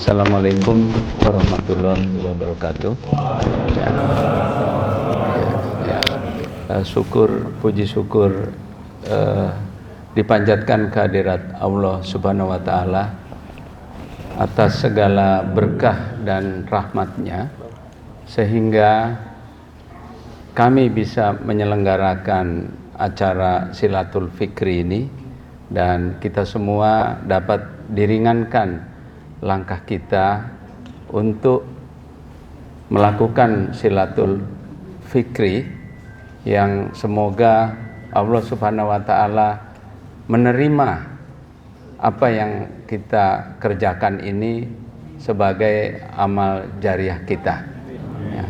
Assalamualaikum warahmatullahi wabarakatuh. Ya, puji syukur dipanjatkan kehadirat Allah Subhanahu wa Ta'ala atas segala berkah dan rahmatnya, sehingga kami bisa menyelenggarakan acara Silatul Fikri ini, dan kita semua dapat diringankan langkah kita untuk melakukan Silatul Fikri yang semoga Allah Subhanahu wa Ta'ala menerima apa yang kita kerjakan ini sebagai amal jariah kita. Ya.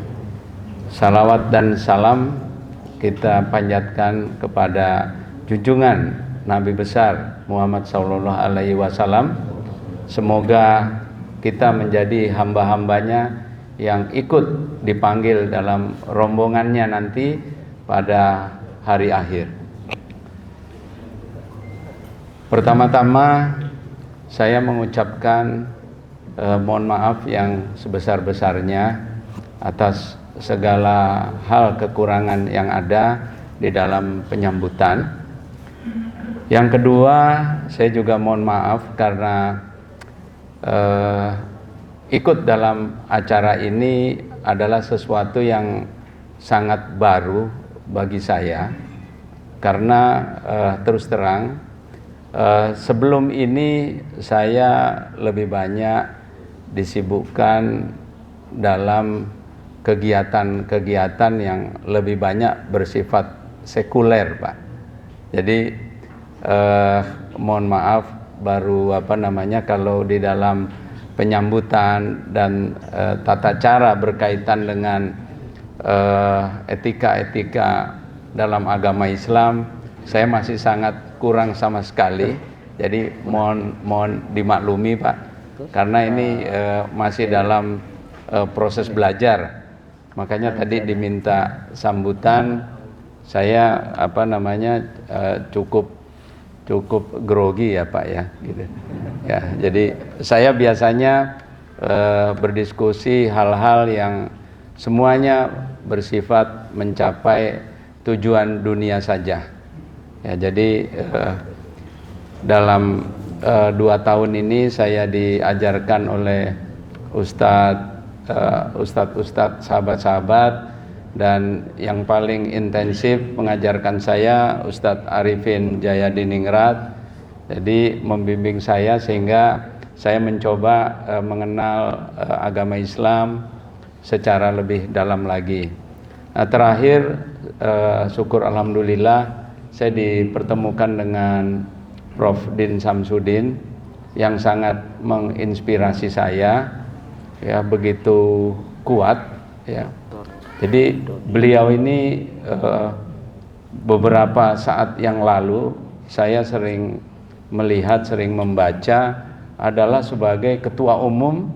Salawat dan salam kita panjatkan kepada junjungan Nabi besar Muhammad Sallallahu Alaihi Wasallam. Semoga kita menjadi hamba-hambanya yang ikut dipanggil dalam rombongannya nanti pada hari akhir. Pertama-tama saya mengucapkan mohon maaf yang sebesar-besarnya atas segala hal kekurangan yang ada di dalam penyambutan. Yang kedua, saya juga mohon maaf karena ikut dalam acara ini adalah sesuatu yang sangat baru bagi saya, karena terus terang sebelum ini saya lebih banyak disibukkan dalam kegiatan-kegiatan yang lebih banyak bersifat sekuler, Pak. Jadi mohon maaf, baru kalau di dalam penyambutan dan tata cara berkaitan dengan etika-etika dalam agama Islam, saya masih sangat kurang sama sekali. Jadi mohon dimaklumi, Pak, karena ini masih dalam proses belajar. Makanya tadi diminta sambutan, saya cukup grogi ya, Pak, ya, gitu. Ya, jadi saya biasanya berdiskusi hal-hal yang semuanya bersifat mencapai tujuan dunia saja. Ya, jadi dalam 2 tahun ini saya diajarkan oleh ustadz, sahabat-sahabat, dan yang paling intensif mengajarkan saya Ustadz Arifin Jayadiningrat. Jadi membimbing saya sehingga saya mencoba mengenal agama Islam secara lebih dalam lagi. Nah, terakhir syukur alhamdulillah saya dipertemukan dengan Prof. Din Samsudin yang sangat menginspirasi saya, ya, begitu kuat, ya. Jadi beliau ini beberapa saat yang lalu saya sering melihat, sering membaca, adalah sebagai ketua umum,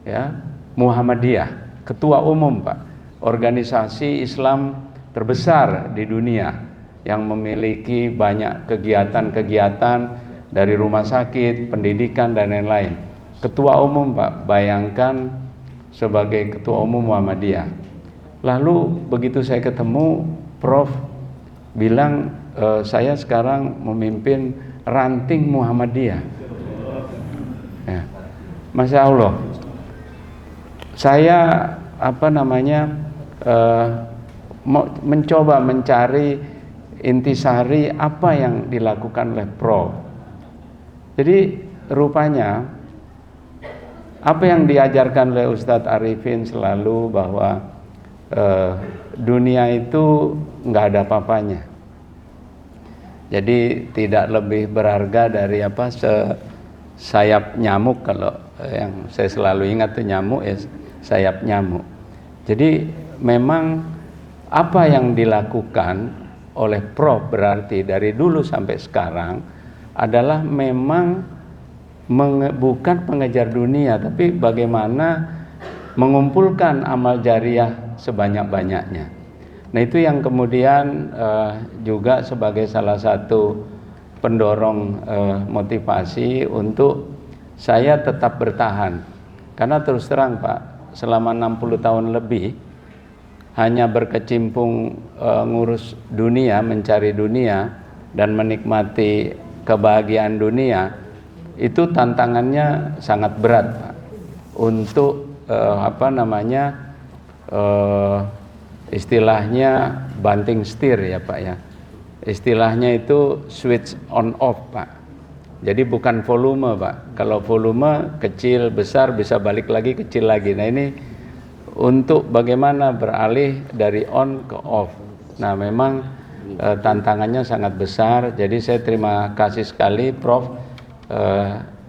ya, Muhammadiyah, ketua umum, Pak, organisasi Islam terbesar di dunia yang memiliki banyak kegiatan-kegiatan dari rumah sakit, pendidikan, dan lain-lain. Ketua umum, Pak, bayangkan sebagai ketua umum Muhammadiyah. Lalu begitu saya ketemu, Prof bilang saya sekarang memimpin ranting Muhammadiyah. Ya. Masya Allah, saya mencoba mencari intisari apa yang dilakukan oleh Prof. Jadi rupanya apa yang diajarkan oleh Ustadz Arifin selalu bahwa dunia itu nggak ada apa-apanya. Jadi tidak lebih berharga dari sayap nyamuk. Kalau yang saya selalu ingat tuh nyamuk, ya, sayap nyamuk. Jadi memang apa yang dilakukan oleh Prof berarti dari dulu sampai sekarang adalah memang bukan pengejar dunia, tapi bagaimana mengumpulkan amal jariah sebanyak-banyaknya. Nah, itu yang kemudian juga sebagai salah satu pendorong motivasi untuk saya tetap bertahan Karena terus terang Pak, selama 60 tahun lebih hanya berkecimpung ngurus dunia, mencari dunia dan menikmati kebahagiaan dunia, itu tantangannya sangat berat Pak. Untuk istilahnya banting setir ya Pak ya. Istilahnya itu switch on off Pak. Jadi bukan volume Pak. Kalau volume kecil besar bisa balik lagi kecil lagi. Nah ini untuk bagaimana beralih dari on ke off. Nah memang tantangannya sangat besar. Jadi saya terima kasih sekali Prof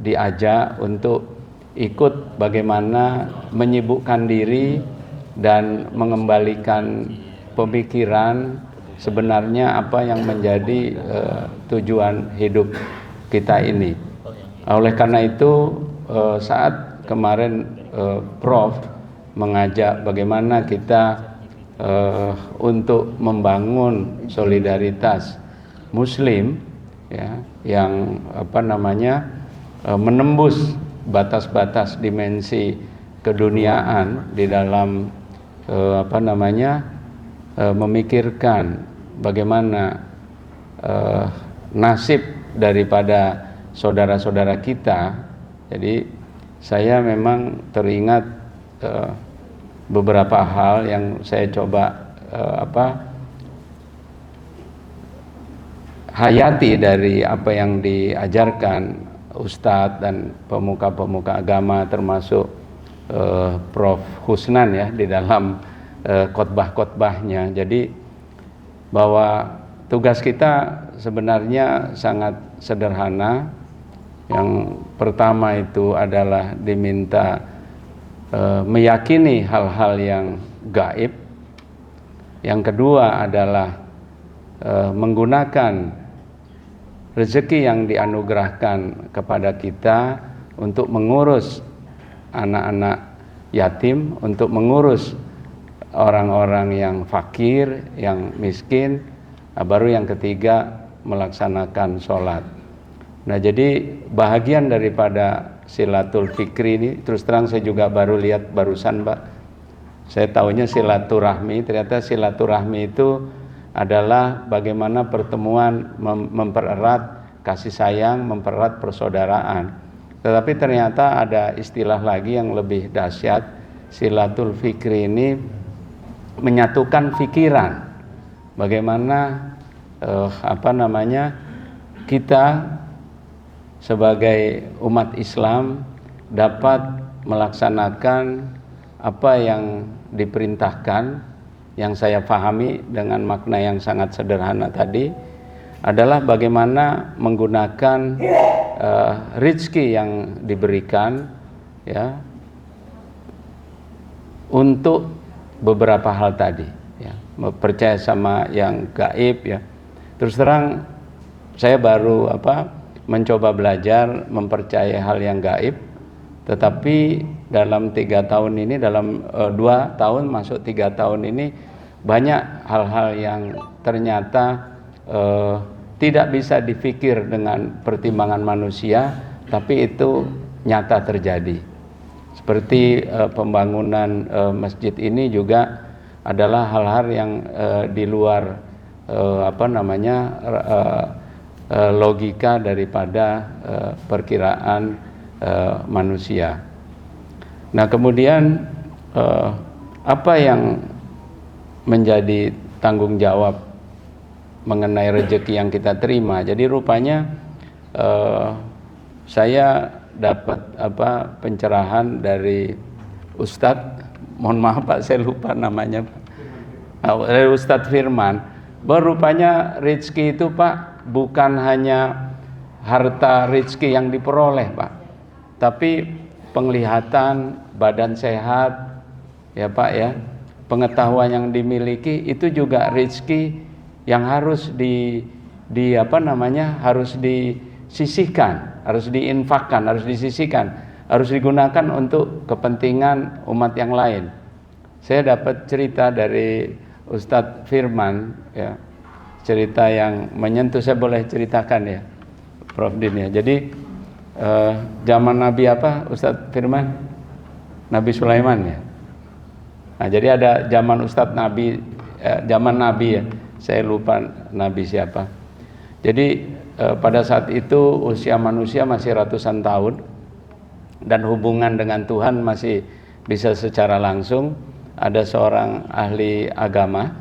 diajak untuk ikut bagaimana menyibukkan diri dan mengembalikan pemikiran sebenarnya apa yang menjadi tujuan hidup kita ini. Oleh karena itu saat kemarin Prof mengajak bagaimana kita untuk membangun solidaritas Muslim ya, yang menembus batas-batas dimensi keduniaan di dalam memikirkan bagaimana nasib daripada saudara-saudara kita. Jadi saya memang teringat beberapa hal yang saya coba hayati dari apa yang diajarkan Ustadz dan pemuka-pemuka agama, termasuk Prof Husnan ya di dalam khotbah-khotbahnya. Jadi bahwa tugas kita sebenarnya sangat sederhana. Yang pertama itu adalah diminta meyakini hal-hal yang gaib. Yang kedua adalah menggunakan rezeki yang dianugerahkan kepada kita untuk mengurus anak-anak yatim, untuk mengurus orang-orang yang fakir, yang miskin. Baru yang ketiga melaksanakan sholat. Nah jadi bahagian daripada silatul fikri ini, terus terang saya juga baru lihat barusan Pak, saya tahunya silaturahmi, ternyata silaturahmi itu adalah bagaimana pertemuan mempererat kasih sayang, mempererat persaudaraan. Tetapi ternyata ada istilah lagi yang lebih dahsyat. Silatul fikri ini menyatukan pikiran. Bagaimana kita sebagai umat Islam dapat melaksanakan apa yang diperintahkan. Yang saya pahami dengan makna yang sangat sederhana tadi adalah bagaimana menggunakan rezeki yang diberikan ya untuk beberapa hal tadi ya, percaya sama yang gaib ya. Terus terang saya baru mencoba belajar mempercayai hal yang gaib, tetapi dalam 3 tahun ini, dalam 2 tahun masuk 3 tahun ini, banyak hal-hal yang ternyata tidak bisa dipikir dengan pertimbangan manusia, tapi itu nyata terjadi. Seperti pembangunan masjid ini juga adalah hal-hal yang di luar logika daripada perkiraan manusia. Nah kemudian apa yang menjadi tanggung jawab mengenai rezeki yang kita terima? Jadi rupanya saya dapat pencerahan dari Ustadz, mohon maaf Pak saya lupa namanya, dari Ustadz Firman, bahwa rupanya rezeki itu Pak bukan hanya harta rezeki yang diperoleh Pak, tapi penglihatan, badan sehat ya Pak ya, pengetahuan yang dimiliki itu juga rezeki yang harus harus disisihkan, harus diinfakkan, harus disisihkan, harus digunakan untuk kepentingan umat yang lain. Saya dapat cerita dari Ustadz Firman ya, cerita yang menyentuh. Saya boleh ceritakan ya Prof Din ya. Jadi zaman Nabi Ustadz Firman? Nabi Sulaiman ya. Nah, jadi ada zaman Ustadz Nabi, zaman Nabi ya, saya lupa Nabi siapa. Jadi pada saat itu usia manusia masih ratusan tahun dan hubungan dengan Tuhan masih bisa secara langsung. Ada seorang ahli agama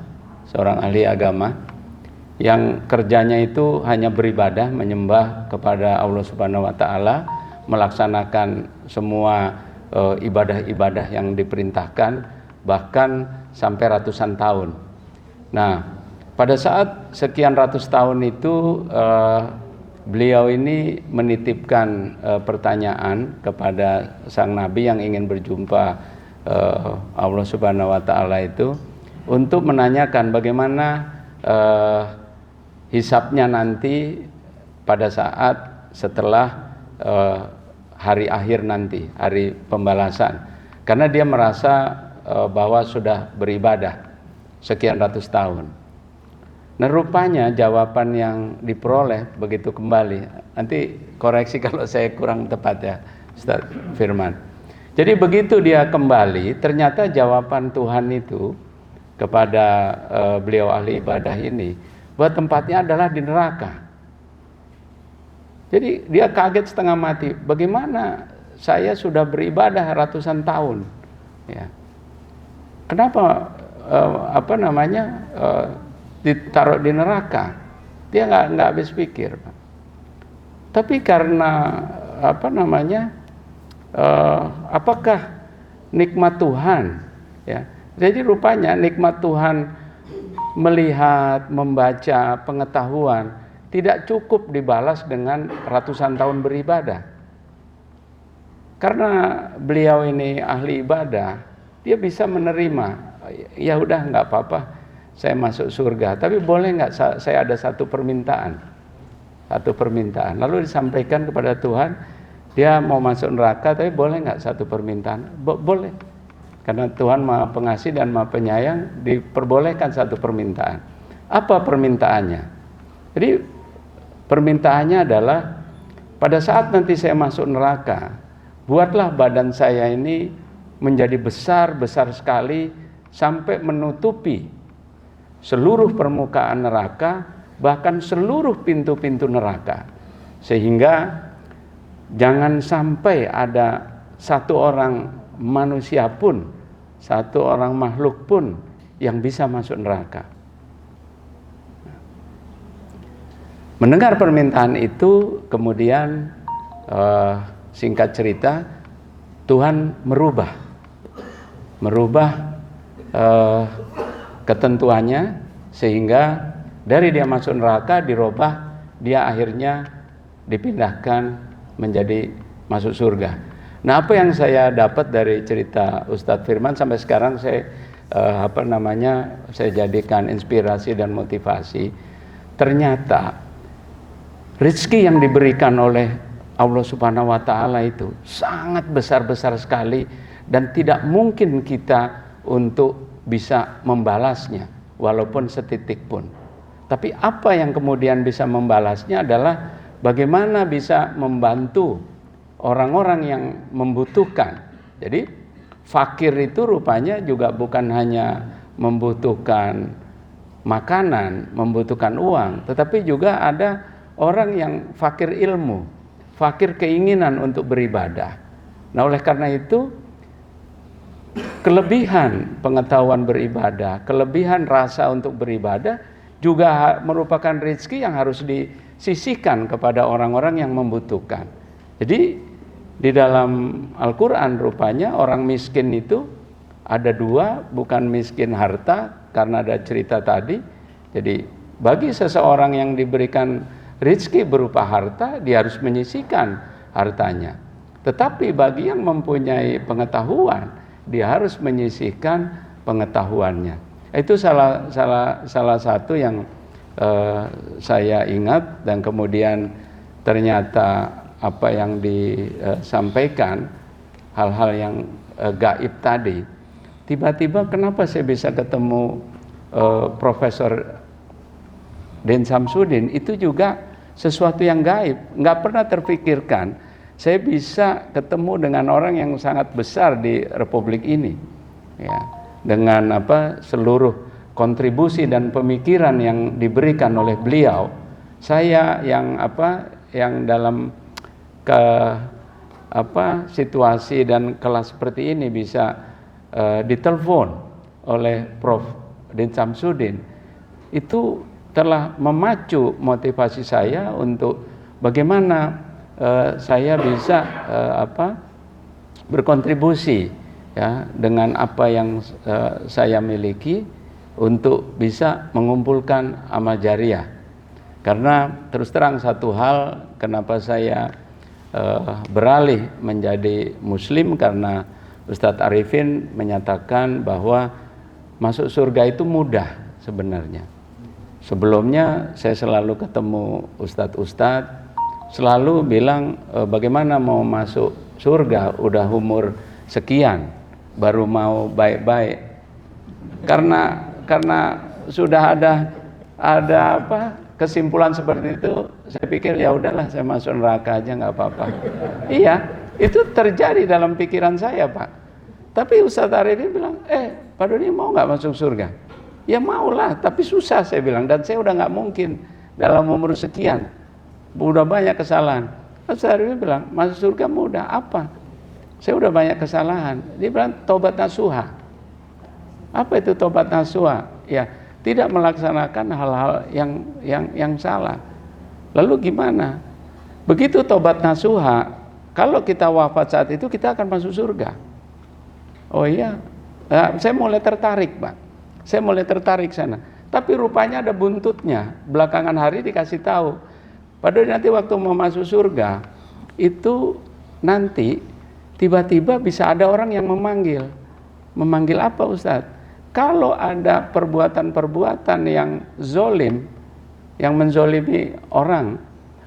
yang kerjanya itu hanya beribadah, menyembah kepada Allah Subhanahu wa taala, melaksanakan semua ibadah-ibadah yang diperintahkan, bahkan sampai ratusan tahun. Nah, pada saat sekian ratus tahun itu beliau ini menitipkan pertanyaan kepada sang nabi yang ingin berjumpa Allah Subhanahu wa taala itu untuk menanyakan bagaimana hisabnya nanti pada saat setelah hari akhir nanti, hari pembalasan. Karena dia merasa bahwa sudah beribadah sekian ratus tahun. Nah, rupanya jawaban yang diperoleh begitu kembali, nanti koreksi kalau saya kurang tepat ya Ustaz Firman. Jadi begitu dia kembali, ternyata jawaban Tuhan itu kepada beliau ahli ibadah ini, bahwa tempatnya adalah di neraka. Jadi dia kaget setengah mati, bagaimana saya sudah beribadah ratusan tahun, ya. Kenapa ditaruh di neraka? Dia nggak habis pikir. Tapi karena apakah nikmat Tuhan, ya. Jadi rupanya nikmat Tuhan melihat, membaca, pengetahuan tidak cukup dibalas dengan ratusan tahun beribadah. Karena beliau ini ahli ibadah, dia bisa menerima, ya udah nggak apa-apa, saya masuk surga. Tapi boleh nggak saya ada satu permintaan? Lalu disampaikan kepada Tuhan, dia mau masuk neraka, tapi boleh nggak satu permintaan? Boleh. Karena Tuhan Maha Pengasih dan Maha Penyayang, diperbolehkan satu permintaan. Apa permintaannya? Jadi permintaannya adalah pada saat nanti saya masuk neraka, buatlah badan saya ini menjadi besar sekali sampai menutupi seluruh permukaan neraka, bahkan seluruh pintu-pintu neraka. Sehingga jangan sampai ada satu orang manusia pun, satu orang makhluk pun yang bisa masuk neraka. Mendengar permintaan itu, kemudian singkat cerita, Tuhan merubah ketentuannya, sehingga dari dia masuk neraka dirubah, dia akhirnya dipindahkan menjadi masuk surga. Nah, apa yang saya dapat dari cerita Ustadz Firman sampai sekarang saya saya jadikan inspirasi dan motivasi. Ternyata rezeki yang diberikan oleh Allah Subhanahu wa taala itu sangat besar-besar sekali dan tidak mungkin kita untuk bisa membalasnya walaupun setitik pun. Tapi apa yang kemudian bisa membalasnya adalah bagaimana bisa membantu orang-orang yang membutuhkan. Jadi fakir itu rupanya juga bukan hanya membutuhkan makanan, membutuhkan uang, tetapi juga ada orang yang fakir ilmu, fakir keinginan untuk beribadah. Nah, oleh karena itu kelebihan pengetahuan beribadah, kelebihan rasa untuk beribadah juga merupakan rezeki yang harus disisihkan kepada orang-orang yang membutuhkan. Jadi di dalam Al-Quran rupanya orang miskin itu ada dua, bukan miskin harta karena ada cerita tadi. Jadi bagi seseorang yang diberikan rezeki berupa harta, dia harus menyisihkan hartanya. Tetapi bagi yang mempunyai pengetahuan, dia harus menyisihkan pengetahuannya. Itu salah satu yang saya ingat, dan kemudian ternyata apa yang disampaikan, hal-hal yang gaib tadi, tiba-tiba kenapa saya bisa ketemu Profesor Den Samsudin, itu juga sesuatu yang gaib, nggak pernah terpikirkan. saya bisa ketemu dengan orang yang sangat besar di Republik ini, ya, dengan seluruh kontribusi dan pemikiran yang diberikan oleh beliau. Saya yang dalam situasi dan kelas seperti ini bisa ditelepon oleh Prof. Din Samsudin, itu telah memacu motivasi saya untuk bagaimana saya bisa berkontribusi, ya, dengan apa yang saya miliki untuk bisa mengumpulkan amal jariah. Karena terus terang satu hal kenapa saya beralih menjadi muslim, karena Ustadz Arifin menyatakan bahwa masuk surga itu mudah sebenarnya. Sebelumnya saya selalu ketemu ustadz-ustadz, selalu bilang bagaimana mau masuk surga udah umur sekian baru mau baik-baik. Karena sudah ada kesimpulan seperti itu, saya pikir ya udahlah saya masuk neraka aja nggak apa-apa. Iya, itu terjadi dalam pikiran saya, Pak. Tapi Ustadz Arifin bilang, Pak Dodi mau nggak masuk surga? Ya maulah, tapi susah saya bilang, dan saya udah nggak mungkin dalam umur sekian, udah banyak kesalahan. Ustadz Arifin bilang, masuk surga mudah, apa? Saya udah banyak kesalahan. Dia bilang tobat nasuha. Apa itu tobat nasuha? Ya, tidak melaksanakan hal-hal yang salah. Lalu gimana? Begitu tobat nasuha, kalau kita wafat saat itu kita akan masuk surga. Oh iya, saya mulai tertarik, Pak. Saya mulai tertarik sana. Tapi rupanya ada buntutnya. Belakangan hari dikasih tahu, padahal nanti waktu mau masuk surga itu nanti tiba-tiba bisa ada orang yang memanggil. Memanggil apa, Ustadz? Kalau ada perbuatan-perbuatan yang zolim, yang menzolimi orang,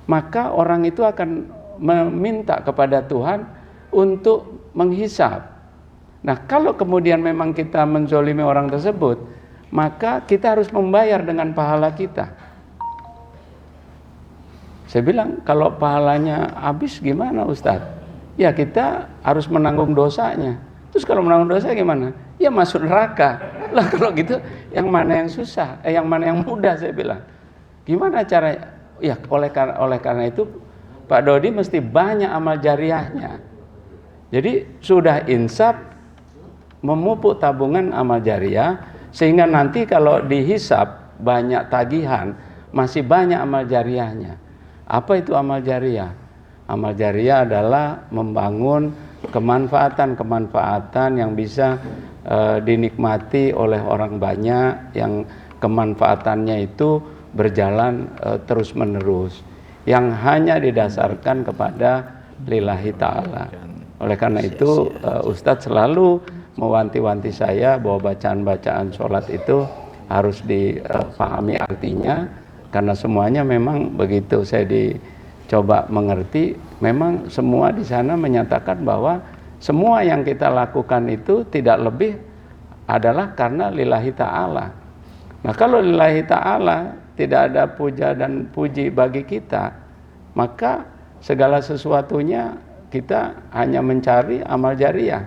maka orang itu akan meminta kepada Tuhan untuk menghisab. Nah, kalau kemudian memang kita menzolimi orang tersebut, maka kita harus membayar dengan pahala kita. Saya bilang, kalau pahalanya habis gimana, Ustadz? Ya kita harus menanggung dosanya. Terus kalau menanggung dosa gimana? Ya masuk neraka. Lah kalau gitu, yang mana yang susah? Yang mana yang mudah, saya bilang. Gimana caranya? Ya oleh karena itu Pak Dodi mesti banyak amal jariahnya. Jadi sudah insaf memupuk tabungan amal jariah, sehingga nanti kalau dihisap banyak tagihan, masih banyak amal jariahnya. Apa itu amal jariah? Amal jariah adalah membangun kemanfaatan yang bisa dinikmati oleh orang banyak, yang kemanfaatannya itu berjalan terus menerus, yang hanya didasarkan kepada lillahi ta'ala. Oleh karena itu Ustadz selalu mewanti-wanti saya bahwa bacaan-bacaan sholat itu harus dipahami artinya, karena semuanya memang begitu saya dicoba mengerti, memang semua di sana menyatakan bahwa semua yang kita lakukan itu tidak lebih adalah karena lillahi ta'ala. Nah kalau lillahi ta'ala tidak ada puja dan puji bagi kita, maka segala sesuatunya kita hanya mencari amal jariah.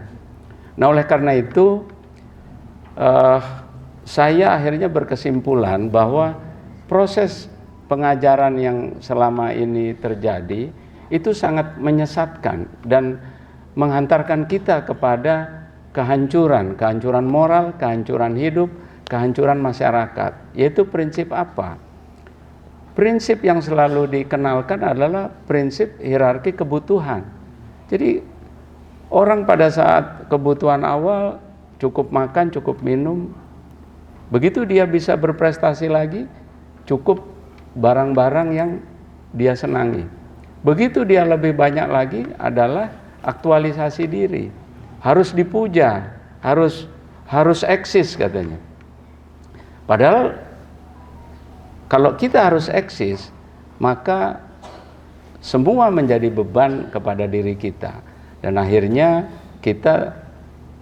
Nah oleh karena itu saya akhirnya berkesimpulan bahwa proses pengajaran yang selama ini terjadi itu sangat menyesatkan dan menghantarkan kita kepada kehancuran moral, kehancuran hidup, kehancuran masyarakat. Yaitu prinsip apa? Prinsip yang selalu dikenalkan adalah prinsip hierarki kebutuhan. Jadi orang pada saat kebutuhan awal cukup makan, cukup minum, begitu dia bisa berprestasi lagi, cukup barang-barang yang dia senangi. Begitu dia lebih banyak lagi adalah aktualisasi diri, harus dipuja, harus eksis katanya. Padahal kalau kita harus eksis, maka semua menjadi beban kepada diri kita. Dan akhirnya kita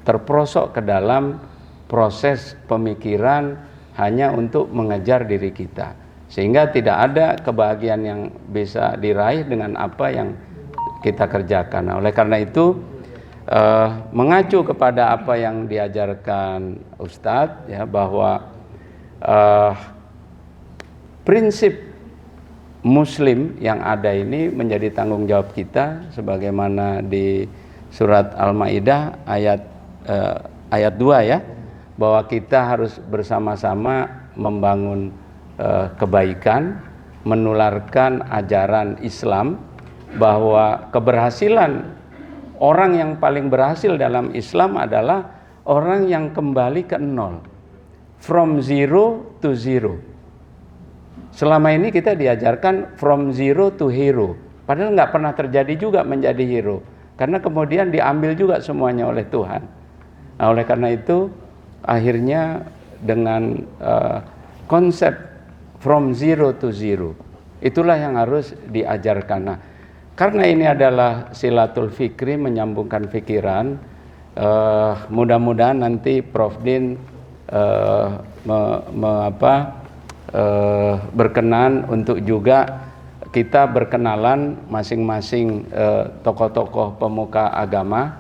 terperosok ke dalam proses pemikiran hanya untuk mengejar diri kita. Sehingga tidak ada kebahagiaan yang bisa diraih dengan apa yang kita kerjakan. Nah, oleh karena itu mengacu kepada apa yang diajarkan Ustadz, ya, bahwa prinsip Muslim yang ada ini menjadi tanggung jawab kita, sebagaimana di surat Al-Maidah ayat 2, ya, bahwa kita harus bersama-sama membangun kebaikan, menularkan ajaran Islam, bahwa keberhasilan orang yang paling berhasil dalam Islam adalah orang yang kembali ke nol, from zero to zero. Selama ini kita diajarkan from zero to hero, padahal nggak pernah terjadi juga menjadi hero, karena kemudian diambil juga semuanya oleh Tuhan. Nah, oleh karena itu akhirnya dengan konsep from zero to zero, itulah yang harus diajarkan. Nah, karena ini adalah silatul fikri, menyambungkan pikiran, mudah-mudahan nanti Prof. Din berkenan untuk juga kita berkenalan masing-masing tokoh-tokoh pemuka agama.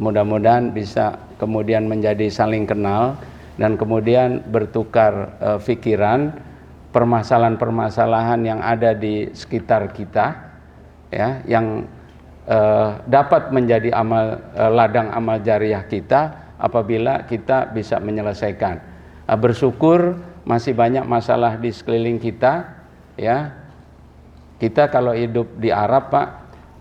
Mudah-mudahan bisa kemudian menjadi saling kenal dan kemudian bertukar pikiran permasalahan-permasalahan yang ada di sekitar kita, ya, yang dapat menjadi ladang amal jariah kita apabila kita bisa menyelesaikan. Bersyukur masih banyak masalah di sekeliling kita, ya. Kita kalau hidup di Arab, Pak,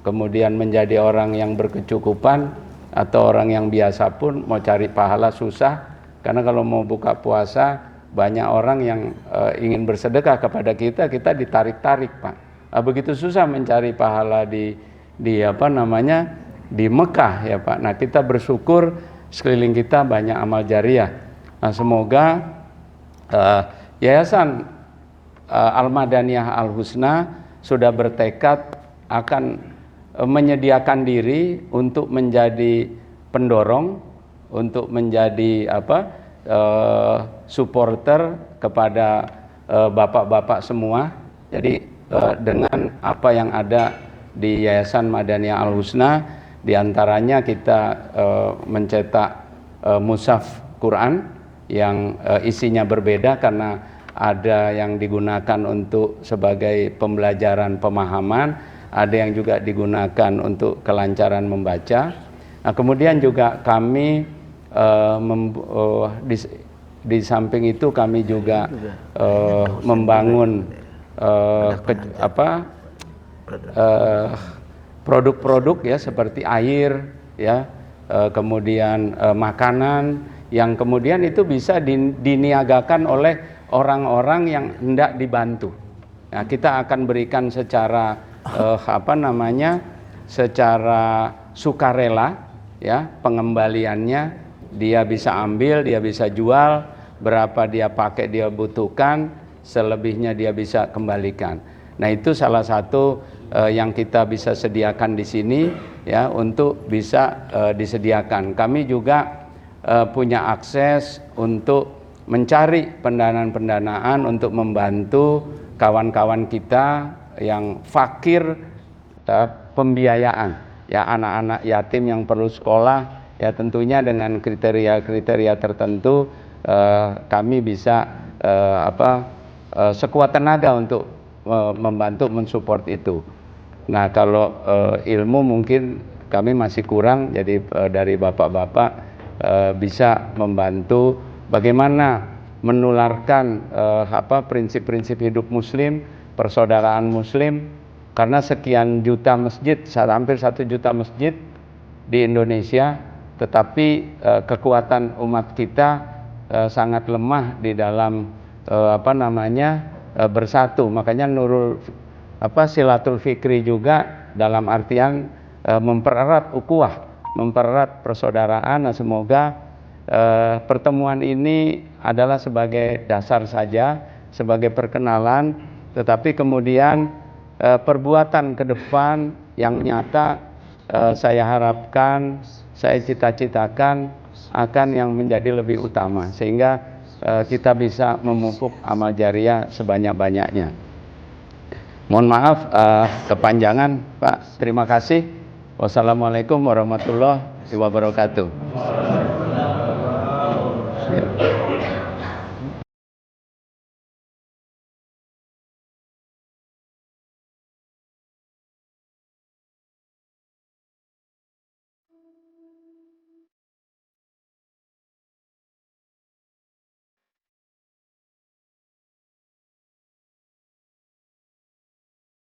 kemudian menjadi orang yang berkecukupan atau orang yang biasa pun mau cari pahala susah, karena kalau mau buka puasa banyak orang yang ingin bersedekah kepada kita ditarik-tarik, Pak. Begitu susah mencari pahala di Mekah, ya, Pak. Nah, kita bersyukur sekeliling kita banyak amal jariah. Nah, semoga Yayasan Al-Madaniyah Al-Husna sudah bertekad akan menyediakan diri untuk menjadi pendorong, untuk menjadi supporter kepada bapak-bapak semua. Jadi dengan apa yang ada di Yayasan Madaniyah Al-Husna, diantaranya kita mencetak mushaf Quran yang isinya berbeda, karena ada yang digunakan untuk sebagai pembelajaran pemahaman, ada yang juga digunakan untuk kelancaran membaca. Nah, kemudian juga kami di samping itu kami juga membangun produk-produk, ya, seperti air, ya, kemudian makanan yang kemudian itu bisa diniagakan oleh orang-orang yang hendak dibantu. Nah, kita akan berikan secara secara sukarela, ya, pengembaliannya. Dia bisa ambil, dia bisa jual, berapa dia pakai dia butuhkan, selebihnya dia bisa kembalikan. Nah, itu salah satu yang kita bisa sediakan di sini, ya, untuk bisa disediakan. Kami juga punya akses untuk mencari pendanaan-pendanaan untuk membantu kawan-kawan kita yang fakir pembiayaan, ya, anak-anak yatim yang perlu sekolah, ya, tentunya dengan kriteria-kriteria tertentu kami bisa sekuat tenaga untuk membantu mensupport itu. Nah, kalau ilmu mungkin kami masih kurang, jadi dari bapak-bapak bisa membantu bagaimana menularkan prinsip-prinsip hidup Muslim, persaudaraan Muslim, karena sekian juta masjid, hampir 1 juta masjid di Indonesia, tetapi kekuatan umat kita sangat lemah di dalam bersatu. Makanya silatul fikri juga dalam artian mempererat ukhuwah, mempererat persaudaraan. Nah, semoga pertemuan ini adalah sebagai dasar saja, sebagai perkenalan, tetapi kemudian perbuatan ke depan yang nyata saya harapkan, saya cita-citakan akan yang menjadi lebih utama, sehingga kita bisa memupuk amal jariah sebanyak-banyaknya. Mohon maaf kepanjangan Pak. Terima kasih. Wassalamualaikum warahmatullahi wabarakatuh. Ya.